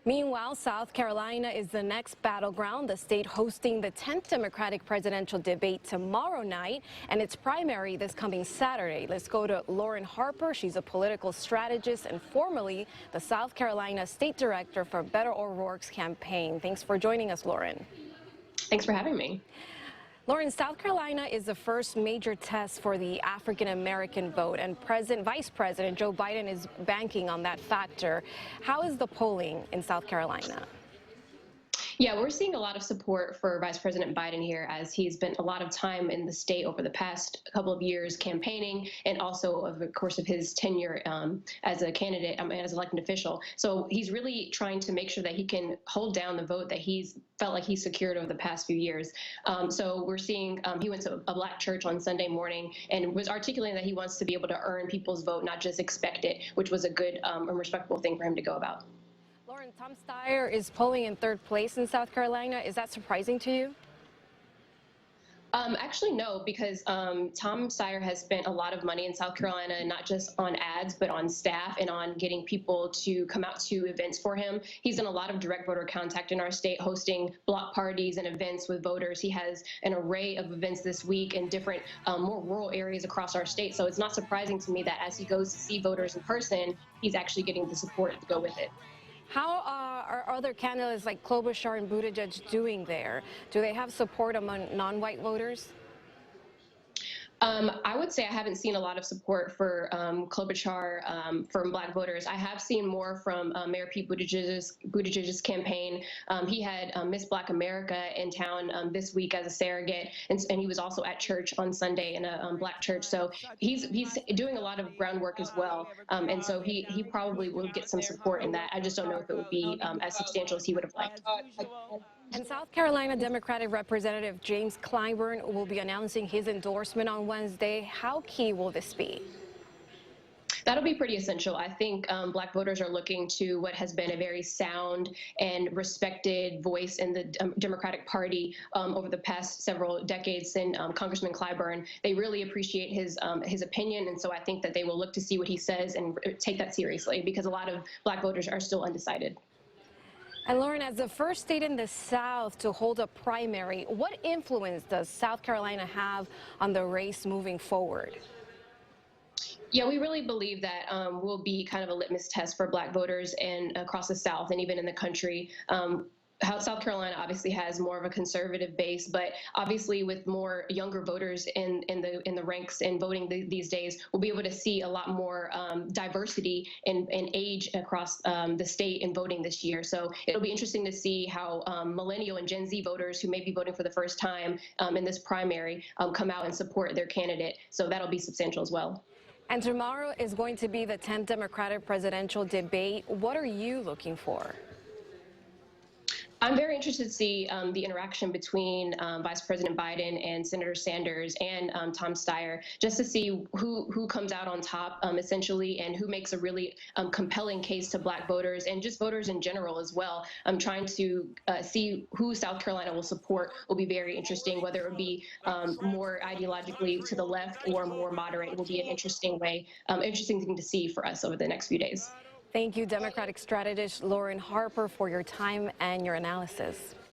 Meanwhile, South Carolina is the next battleground, the state hosting the 10th Democratic presidential debate tomorrow night and its primary this coming Saturday. Let's go to Lauren Harper. She's a political strategist and formerly the South Carolina State Director for Beto O'Rourke's campaign. Thanks for joining us, Lauren. Thanks for having me. Lauren, South Carolina is the first major test for the African-American vote, and Vice President Joe Biden is banking on that factor. How is the polling in South Carolina? Yeah, we're seeing a lot of support for Vice President Biden here, as he's spent a lot of time in the state over the past couple of years campaigning, and also over the course of his tenure as a candidate, as an elected official. So he's really trying to make sure that he can hold down the vote that he's felt like he's secured over the past few years. So we're seeing he went to a black church on Sunday morning and was articulating that he wants to be able to earn people's vote, not just expect it, which was a good and respectable thing for him to go about. Lauren, Tom Steyer is polling in third place in South Carolina. Is that surprising to you? Actually, no, because Tom Steyer has spent a lot of money in South Carolina, not just on ads, but on staff and on getting people to come out to events for him. He's done a lot of direct voter contact in our state, hosting block parties and events with voters. He has an array of events this week in different, more rural areas across our state. So it's not surprising to me that as he goes to see voters in person, he's actually getting the support to go with it. How are other candidates like Klobuchar and Buttigieg doing there? Do they have support among non-white voters? I would say I haven't seen a lot of support for Klobuchar from black voters. I have seen more from Mayor Pete Buttigieg's campaign. He had Miss Black America in town this week as a surrogate, and he was also at church on Sunday in a black church. So he's doing a lot of groundwork as well, and so he probably will get some support in that. I just don't know if it would be as substantial as he would have liked. And South Carolina Democratic Representative James Clyburn will be announcing his endorsement on Wednesday. How key will this be? That'll be pretty essential. I think black voters are looking to what has been a very sound and respected voice in the Democratic Party over the past several decades. And Congressman Clyburn, they really appreciate his opinion, and so I think that they will look to see what he says and take that seriously, because a lot of black voters are still undecided. And Lauren, as the first state in the South to hold a primary, what influence does South Carolina have on the race moving forward? Yeah, we really believe that will be kind of a litmus test for black voters and across the South and even in the country. South Carolina obviously has more of a conservative base, but obviously with more younger voters in the ranks and voting these days, we'll be able to see a lot more diversity in age across the state in voting this year. So it'll be interesting to see how millennial and Gen Z voters who may be voting for the first time in this primary come out and support their candidate. So that'll be substantial as well. And tomorrow is going to be the 10th Democratic presidential debate. What are you looking for? I'm very interested to see the interaction between Vice President Biden and Senator Sanders and Tom Steyer, just to see who comes out on top, essentially, and who makes a really compelling case to black voters and just voters in general as well. I'm trying to see who South Carolina will support will be very interesting, whether it would be more ideologically to the left or more moderate. Will be an interesting thing to see for us over the next few days. Thank you, Democratic strategist Lauren Harper, for your time and your analysis.